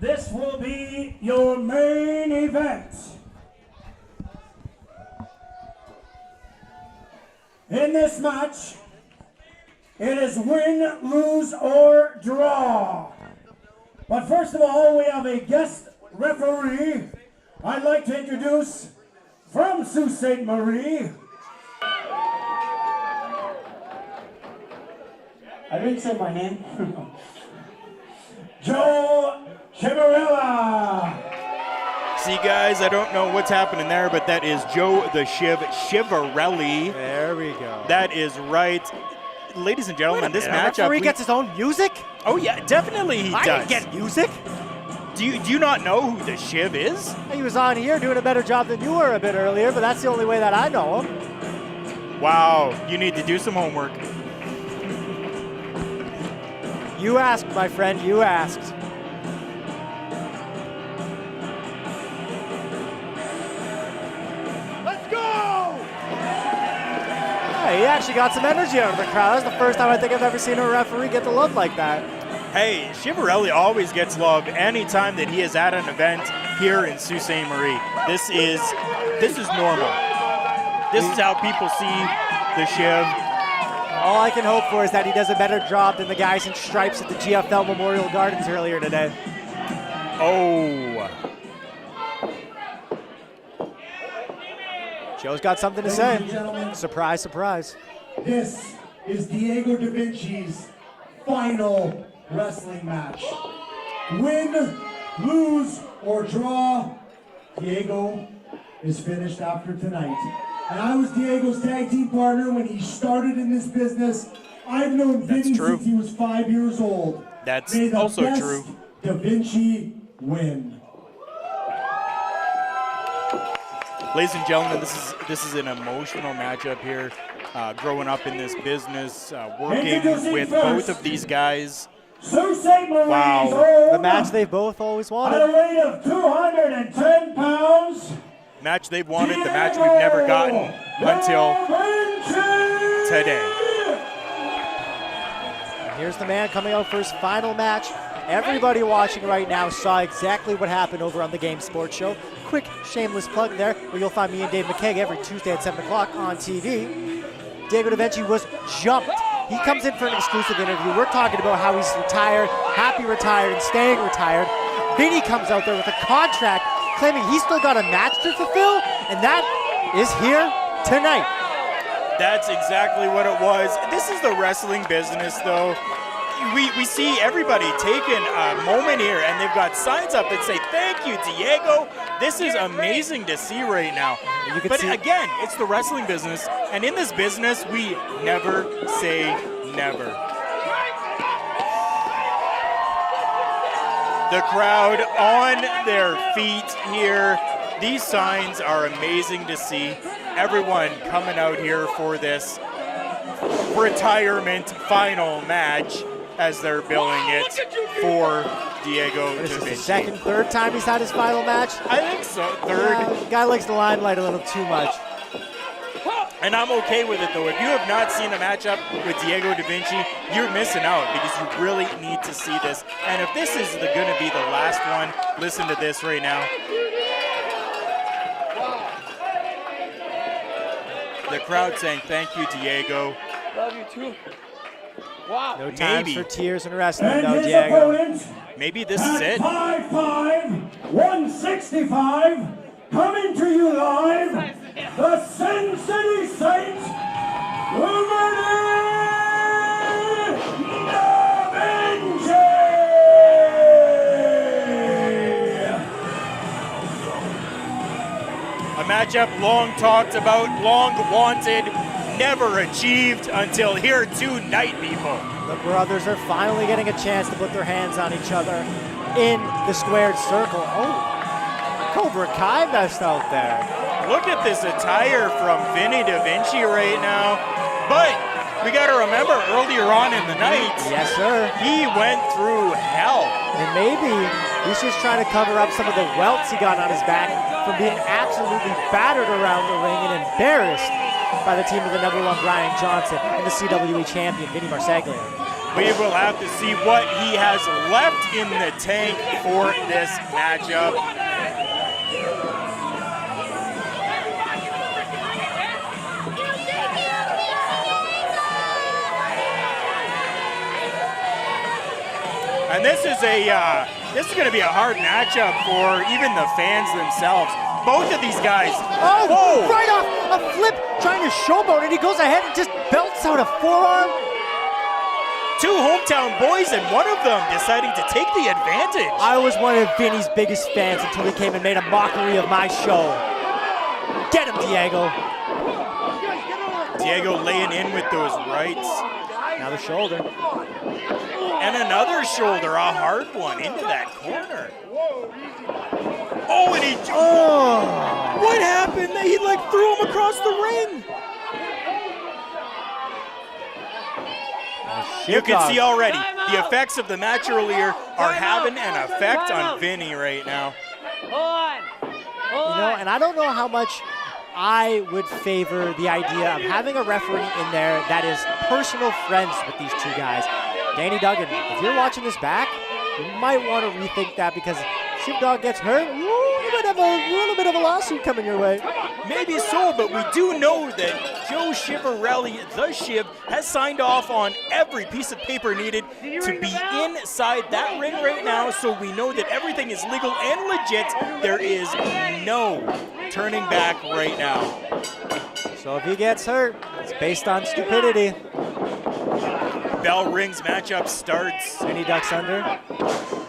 this will be your main event. In this match, it is win, lose, or draw. But first of all, we have a guest referee. I'd like to introduce from Sault Ste. Marie. I didn't say my name. Joe Chivarella. See, guys, I don't know what's happening there, but that is Joe the Shiv Chivarelli. There we go. That is right. Ladies and gentlemen, this matchup... Referee gets his own music? Oh, yeah, definitely he does. I didn't get music. Do you not know who the Shiv is? He was on here doing a better job than you were a bit earlier, but that's the only way that I know him. Wow, you need to do some homework. You asked, my friend, you asked. He actually got some energy out of the crowd. That's the first time I think I've ever seen a referee get the love like that. Hey, Chivarelli always gets love anytime that he is at an event here in Sault Ste. Marie. This is normal. This is how people see the Shiv. All I can hope for is that he does a better job than the guys in stripes at the GFL Memorial Gardens earlier today. Oh. Joe's got something to say. Surprise, surprise. This is Diego DaVinci's final wrestling match. Win, lose, or draw, Diego is finished after tonight. And I was Diego's tag team partner when he started in this business. I've known Vinnie since he was 5 years old. That's May the also best true. DaVinci win. Ladies and gentlemen, this is an emotional matchup here. Growing up in this business, working with both of these guys. Sault Ste. Marie's Wow. The match they've both always at a wanted. weight of 210 pounds. Match they've wanted, the match we've never gotten until today. Here's the man coming out for his final match. Everybody watching right now saw exactly what happened over on the Game Sports Show. Quick shameless plug there, where you'll find me and Dave McKeag every Tuesday at 7 o'clock on TV. Diego DaVinci was jumped. He comes in for an exclusive interview. We're talking about how he's retired, happy retired, and staying retired. Vinnie comes out there with a contract claiming he's still got a match to fulfill, and that is here tonight. That's exactly what it was. This is the wrestling business, though. We see everybody taking a moment here, and they've got signs up that say, "Thank you, Diego." This is amazing to see right now. But again, it's the wrestling business, and in this business, we never say never. The crowd on their feet here. These signs are amazing to see. Everyone coming out here for this retirement final match, as they're billing it for Diego This is the DaVinci. second, third time he's had his final match. I think so, third. The guy likes the limelight a little too much. And I'm okay with it, though. If you have not seen a matchup with Diego DaVinci, you're missing out because you really need to see this. And if this is going to be the last one, listen to this right now. The crowd saying, "Thank you, Diego." Love you too. Wow. No time Maybe. for tears and wrestling, And though, his Diego. opponent Maybe this is at it. 5'5", 165, coming to you live, the Sin City Saint, Vinnie DaVinci! A matchup long talked about, long wanted, never achieved until here tonight, people. The brothers are finally getting a chance to put their hands on each other in the squared circle. Oh, Cobra Kai messed out there. Look at this attire from Vinnie DaVinci right now. But we got to remember, earlier on in the night, Yes, sir. he went through hell. And maybe he's just trying to cover up some of the welts he got on his back from being absolutely battered around the ring and embarrassed by the team of the #1 Brian Johnson and the CWE champion, Vinnie Marseglia. We will have to see what he has left in the tank for this matchup. And this is going to be a hard matchup for even the fans themselves. Both of these guys. Oh, whoa. Right off a flip, trying to showboat it. He goes ahead and just belts out a forearm. Two hometown boys, and one of them deciding to take the advantage. I was one of Vinny's biggest fans until he came and made a mockery of my show. Get him, Diego. Diego laying in with those rights. Now the shoulder. And another shoulder, a hard one, into that corner. Oh, and he... Oh! What happened? He, threw him across the ring. You can see already, the effects of the match earlier are having an effect on Vinny right now. And I don't know how much I would favor the idea of having a referee in there that is personal friends with these two guys. Danny Duggan, if you're watching this back, you might want to rethink that, because if Shivdog gets hurt, you might have a little bit of a lawsuit coming your way. Maybe so, but we do know that Joe Chivarelli, the Shiv, has signed off on every piece of paper needed to be inside that ring right now, so we know that everything is legal and legit. There is no turning back right now. So if he gets hurt, it's based on stupidity. Bell rings, matchup starts. Vinny ducks under.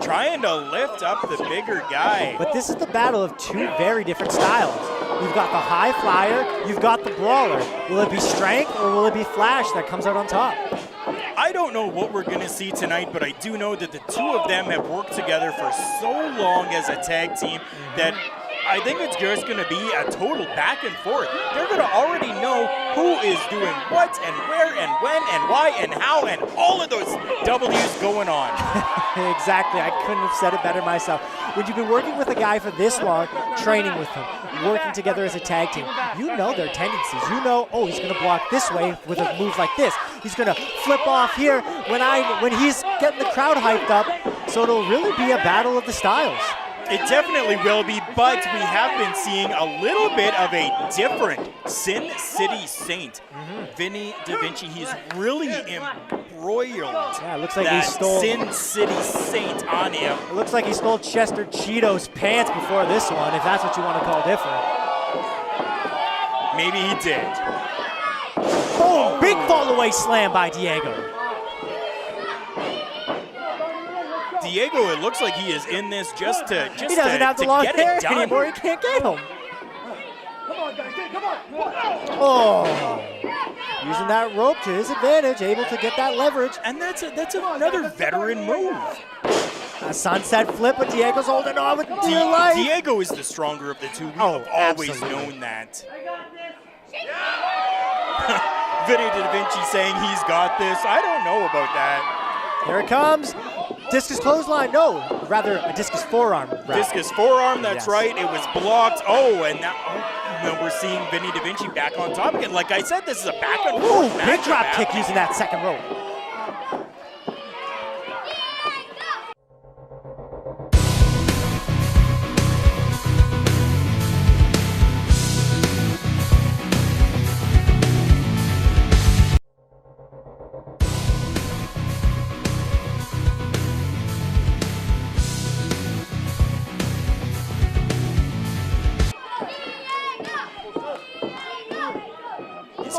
Trying to lift up the bigger guy. But this is the battle of two very different styles. You've got the high flyer, you've got the brawler. Will it be strength or will it be flash that comes out on top? I don't know what we're going to see tonight, but I do know that the two of them have worked together for so long as a tag team that I think it's just going to be a total back and forth. They're going to already know who is doing what and where and when and why and how and all of those W's going on. Exactly. I couldn't have said it better myself. When you've been working with a guy for this long, training with him, working together as a tag team, you know their tendencies. You know, oh, he's going to block this way with a move like this. He's going to flip off here when he's getting the crowd hyped up. So it'll really be a battle of the styles. It definitely will be, but we have been seeing a little bit of a different Sin City Saint. Vinnie DaVinci, he's really embroiled yeah, it looks like that he stole Sin City Saint on him. It looks like he stole Chester Cheeto's pants before this one, if that's what you want to call different. Maybe he did. Boom! Big fall away slam by Diego. Diego, it looks like he is in this just to he doesn't have the long hair anymore. He can't get him. Oh, using that rope to his advantage, able to get that leverage. And that's another veteran move. A sunset flip, but Diego's holding on with dear life. Diego is the stronger of the two. We've always known that. Vinnie DaVinci saying he's got this. I don't know about that. Here it comes. Discus clothesline, no, rather a discus forearm. Discus forearm, that's right. It was blocked. Oh, and now we're seeing Vinnie DaVinci back on top again. Like I said, this is a back and forth match. Big drop kick using that second rope.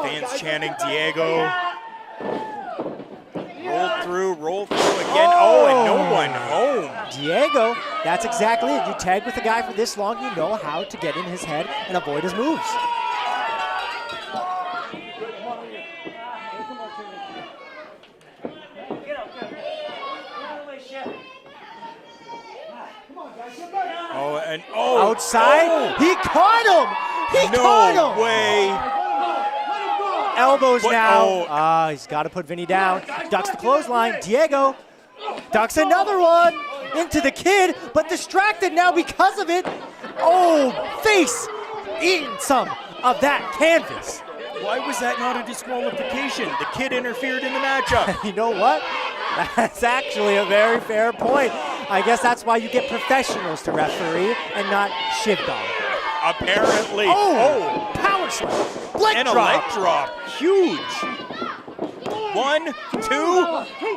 Fans chanting Diego. Roll through again. Oh, and no one home. Diego, that's exactly it. You tag with a guy for this long, you know how to get in his head and avoid his moves. Outside, he caught him. He caught him. No way. Elbows now. He's got to put Vinny down. Ducks the clothesline. Diego ducks another one into the kid, but distracted now because of it. Oh, face eating some of that canvas. Why was that not a disqualification? The kid interfered in the matchup. You know what? That's actually a very fair point. I guess that's why you get professionals to referee and not shiv dog. Apparently. Oh, power slam. Leg and drop. a leg drop. Huge. 1, 2.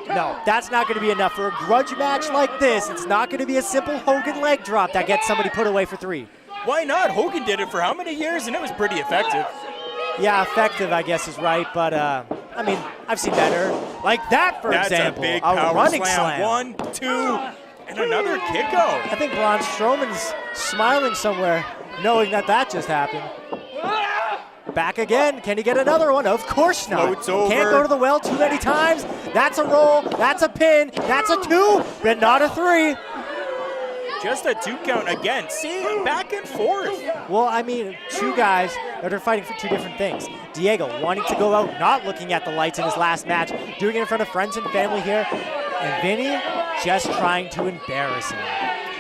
No, that's not going to be enough for a grudge match like this. It's not going to be a simple Hogan leg drop that gets somebody put away for 3. Why not? Hogan did it for how many years, and it was pretty effective. Yeah, effective, I guess, is right, but I mean, I've seen better. Like that, for example. That's a big power running slam. 1, 2, and another kick out. I think Braun Strowman's smiling somewhere, knowing that just happened. Back again. Can he get another one? Of course not. Floats over. Can't go to the well too many times. That's a roll. That's a pin. That's a 2, but not a 3. Just a 2 count again. See, back and forth. Well, I mean, 2 guys that are fighting for 2 different things. Diego wanting to go out, not looking at the lights in his last match, doing it in front of friends and family here. And Vinnie just trying to embarrass him.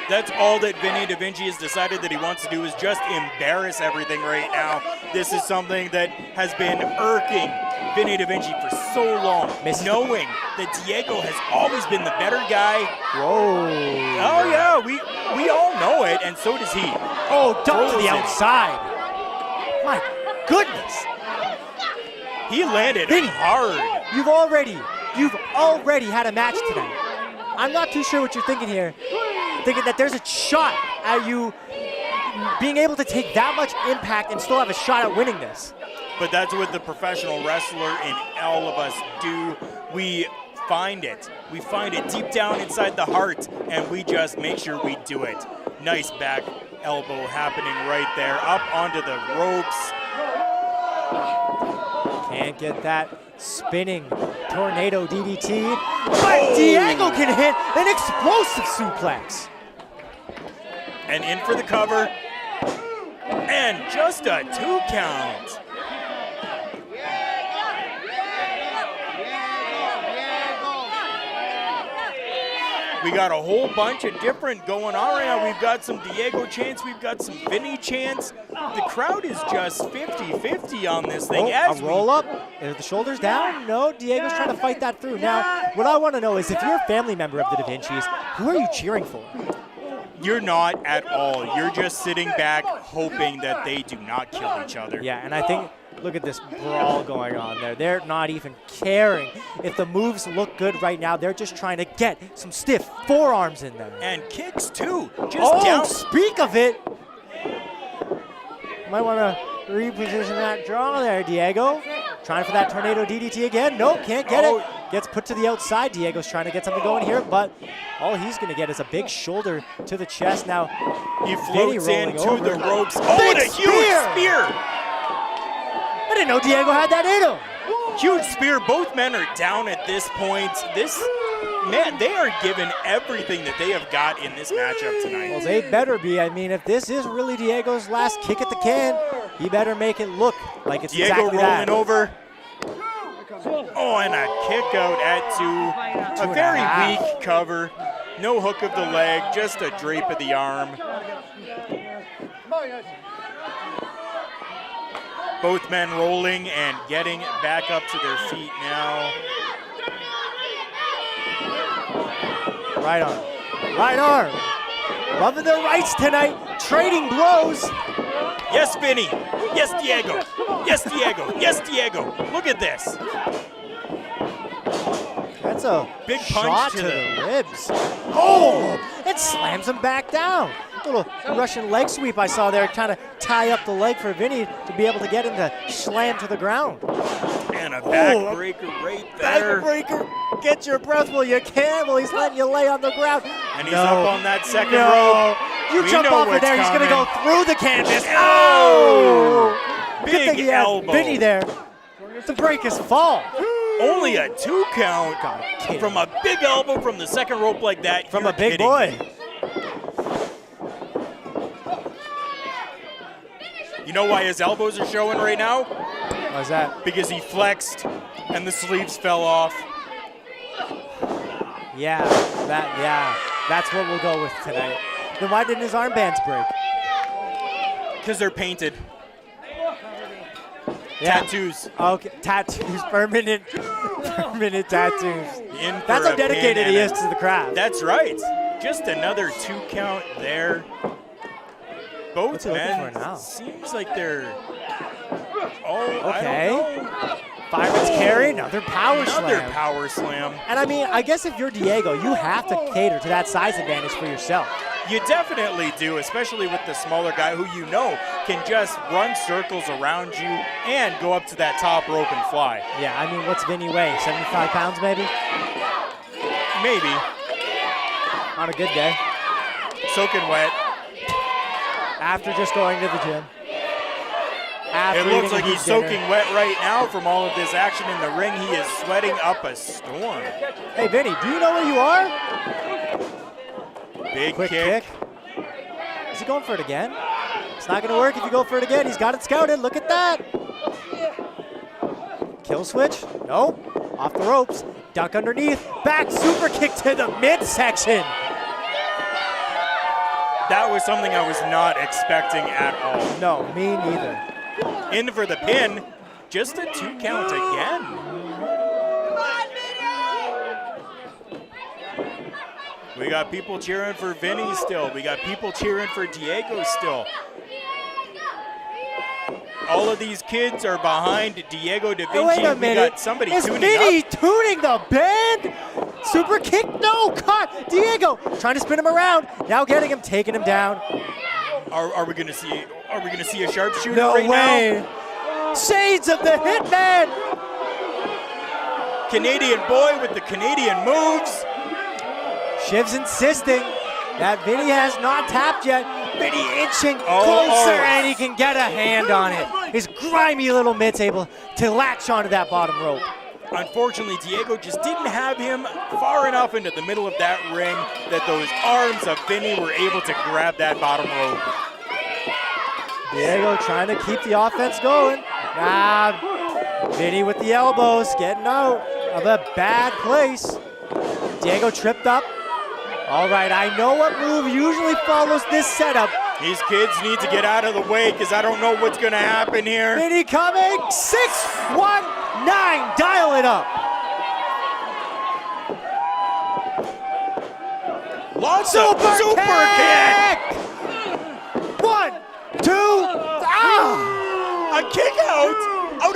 That's all that Vinnie DaVinci has decided that he wants to do is just embarrass everything right now. This is something that has been irking Vinnie DaVinci for so long, knowing that Diego has always been the better guy. Whoa. Oh, yeah, we all know it, and so does he. Oh, dump to the outside. My goodness. He landed Vinnie, hard. You've already had a match tonight. I'm not too sure what you're thinking here. Thinking that there's a shot at you being able to take that much impact and still have a shot at winning this. But that's what the professional wrestler in all of us do. We find it. We find it deep down inside the heart, and we just make sure we do it. Nice back elbow happening right there, up onto the ropes. Can't get that spinning tornado DDT, but Diego can hit an explosive suplex. And in for the cover, and just a 2 count. We got a whole bunch of different going on right now. We've got some Diego chants. We've got some Vinnie chants. The crowd is just 50-50 on this thing. A roll up. Are the shoulders down? No, Diego's trying to fight that through. Now, what I want to know is if you're a family member of the DaVincis, who are you cheering for? You're not at all. You're just sitting back hoping that they do not kill each other. Yeah, and I think, look at this brawl going on there. They're not even caring if the moves look good right now. They're just trying to get some stiff forearms in there. And kicks too. Just down. Speak of it. Might want to reposition that draw there, Diego. Trying for that tornado DDT again. Nope, can't get it. Gets put to the outside. Diego's trying to get something going here, but all he's going to get is a big shoulder to the chest. Now, he floats into the ropes. Oh, big and a huge spear. I didn't know Diego had that in him. Huge spear. Both men are down at this point. Man, they are giving everything that they have got in this matchup tonight. Well, they better be. I mean, if this is really Diego's last kick at the can, he better make it look like it's Diego exactly rolling that. over. Oh, and a kick out at 2. A very weak cover. No hook of the leg, just a drape of the arm. Both men rolling and getting back up to their feet now. Right arm. Right arm. Loving their rights tonight. Trading blows. Yes, Vinnie. Yes, Diego. Yes, Diego. Yes, Diego. Look at this. That's a big shot punch to the ribs. Oh, it slams him back down. Little Russian leg sweep I saw there, trying to tie up the leg for Vinnie to be able to get him to slam to the ground. And a backbreaker right there. Backbreaker. Get your breath while you can. Well, he's letting you lay on the ground. And he's up on that second rope. You jump off of there, he's going to go through the canvas. Oh! Big elbow. Vinnie there to break his fall. Only a 2 count from a big elbow from the second rope like that. From a big boy. You know why his elbows are showing right now? Why's that? Because he flexed and the sleeves fell off. Yeah, that's what we'll go with tonight. Then why didn't his armbands break? Because they're painted. Yeah. Tattoos. Okay, tattoos, permanent tattoos. In for That's how a dedicated pin he and is to the craft. That's right. Just another 2 count there. Both What's he looking men for now? seems like they're. Oh, Okay. I don't know. Fireman's carry, another power Another slam. power slam. And I mean, I guess if you're Diego, you have to cater to that size advantage for yourself. You definitely do, especially with the smaller guy who you know can just run circles around you and go up to that top rope and fly. Yeah, I mean, what's Vinnie weigh? 75 pounds maybe? Maybe. On a good day. Soaking wet. After just going to the gym. It After looks eating a like huge he's dinner. soaking wet right now from all of this action in the ring. He is sweating up a storm. Hey, Vinnie, do you know where you are? Big Quick kick. Is he going for it again? It's not going to work if you go for it again. He's got it scouted. Look at that. Kill switch. No. Off the ropes. Duck underneath. Back super kick to the midsection. That was something I was not expecting at all. No, me neither. In for the pin. Just a 2 count again. We got people cheering for Vinnie still. We got people cheering for Diego still. All of these kids are behind Diego DaVinci. Oh, wait a minute. We got somebody Is tuning Vinnie up. tuning the band? Super kick? No, caught. Diego trying to spin him around. Now getting him, taking him down. Are we gonna see? Are we gonna see a sharpshooter No right way. Shades of the Hitman. now? Canadian boy with the Canadian moves. Shiv's insisting that Vinnie has not tapped yet. Vinnie inching Oh, closer, oh. and he can get a hand on it. His grimy little mitts able to latch onto that bottom rope. Unfortunately, Diego just didn't have him far enough into the middle of that ring that those arms of Vinnie were able to grab that bottom rope. Diego trying to keep the offense going. Vinnie with the elbows, getting out of a bad place. Diego tripped up. All right, I know what move usually follows this setup. These kids need to get out of the way because I don't know what's going to happen here. Vinnie coming, 6-1-9, dial it up. Lots of super kick. 1, 2, A kick out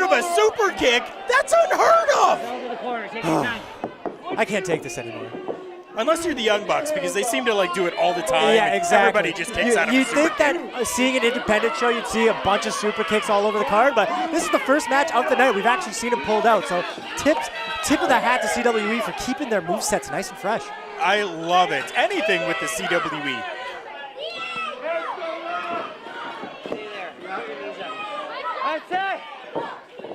of a super kick. That's unheard of. I can't take this anymore. Unless you're the Young Bucks, because they seem to like do it all the time. Yeah, exactly. Everybody just kicks out of a You'd super think kick. that seeing an independent show, you'd see a bunch of super kicks all over the card, but this is the first match of the night we've actually seen them pulled out. So tip of the hat to CWE for keeping their movesets nice and fresh. I love it. Anything with the CWE.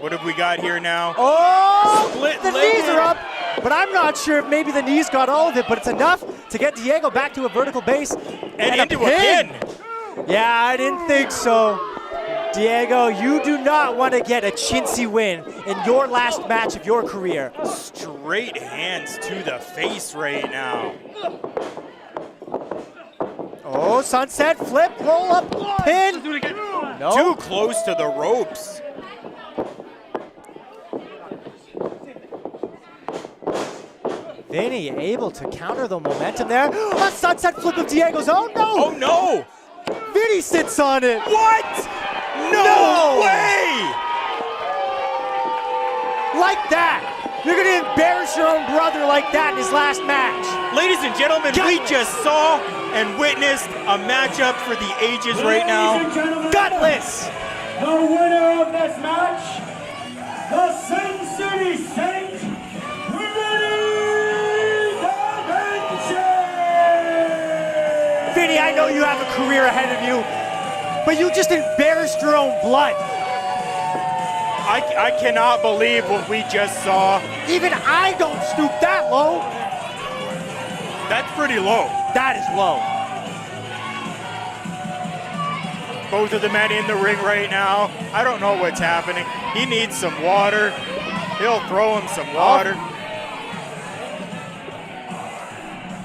What have we got here now? Oh, Split the leg. knees are up, but I'm not sure if maybe the knees got all of it, but it's enough to get Diego back to a vertical base. And into a pin. Yeah, I didn't think so. Diego, you do not want to get a chintzy win in your last match of your career. Straight hands to the face right now. Oh, sunset, flip, roll up, pin. No. Too close to the ropes. Vinnie able to counter the momentum there. A sunset flip of Diego's. Oh no! Oh no! Vinnie sits on it. What? No way! Like that. You're going to embarrass your own brother like that in his last match. Ladies and gentlemen, we just saw and witnessed a matchup for the ages right now. Ladies and gentlemen, Gutless. the winner of this match, the Sin City Saint, Vinnie, I know you have a career ahead of you, but you just embarrassed your own blood. I cannot believe what we just saw. Even I don't stoop that low. That's pretty low. That is low. Both of the men in the ring right now. I don't know what's happening. He needs some water. He'll throw him some water.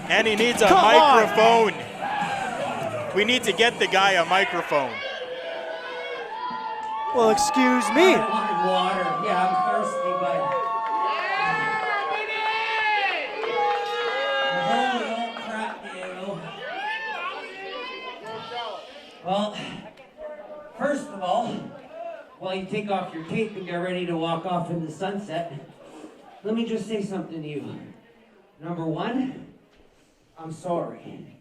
And he needs a microphone. We need to get the guy a microphone. Well, excuse me. I wanted water. Yeah, I'm thirsty, but. Holy old crap, Diego. Well, first of all, while you take off your tape and get ready to walk off in the sunset, let me just say something to you. Number one, I'm sorry.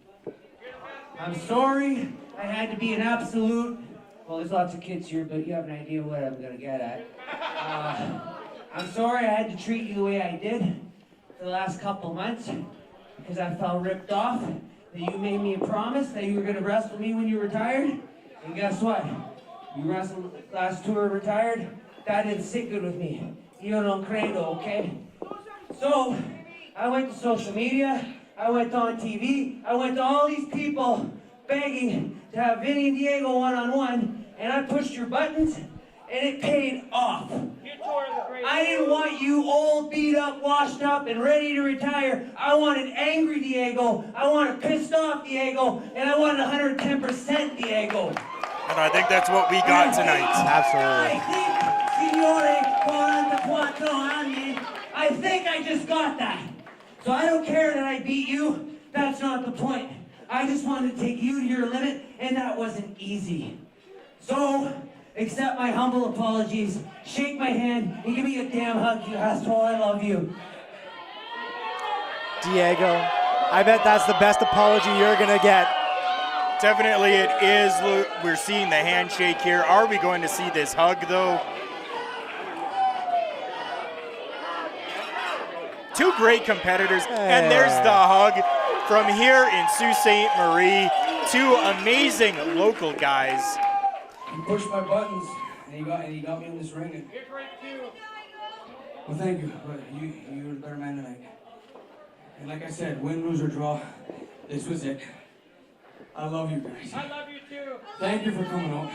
I'm sorry I had to be an absolute, well, there's lots of kids here, but you have an idea what I'm gonna get at. I'm sorry I had to treat you the way I did for the last couple months because I felt ripped off, that you made me a promise that you were gonna wrestle me when you retired, and guess what? You wrestled last tour retired, that didn't sit good with me. You don't credo, okay? So, I went to social media, I went on TV, I went to all these people begging to have Vinnie and Diego one-on-one, and I pushed your buttons, and it paid off. I didn't want you old, beat up, washed up, and ready to retire. I wanted angry Diego, I wanted pissed off Diego, and I wanted 110% Diego. And I think that's what we got tonight. Absolutely. I think I just got that. So I don't care that I beat you. That's not the point. I just wanted to take you to your limit, and that wasn't easy. So, accept my humble apologies, shake my hand, and give me a damn hug, you asshole. I love you. Diego, I bet that's the best apology you're gonna get. Definitely it is. We're seeing the handshake here. Are we going to see this hug, though? Two great competitors, and there's the hug from here in Sault Ste. Marie. Two amazing local guys. You pushed my buttons, and you got me in this ring. Well, thank you, but you were the better man tonight. And like I said, win, lose, or draw, this was it. I love you guys. I love you too. Thank you for coming out.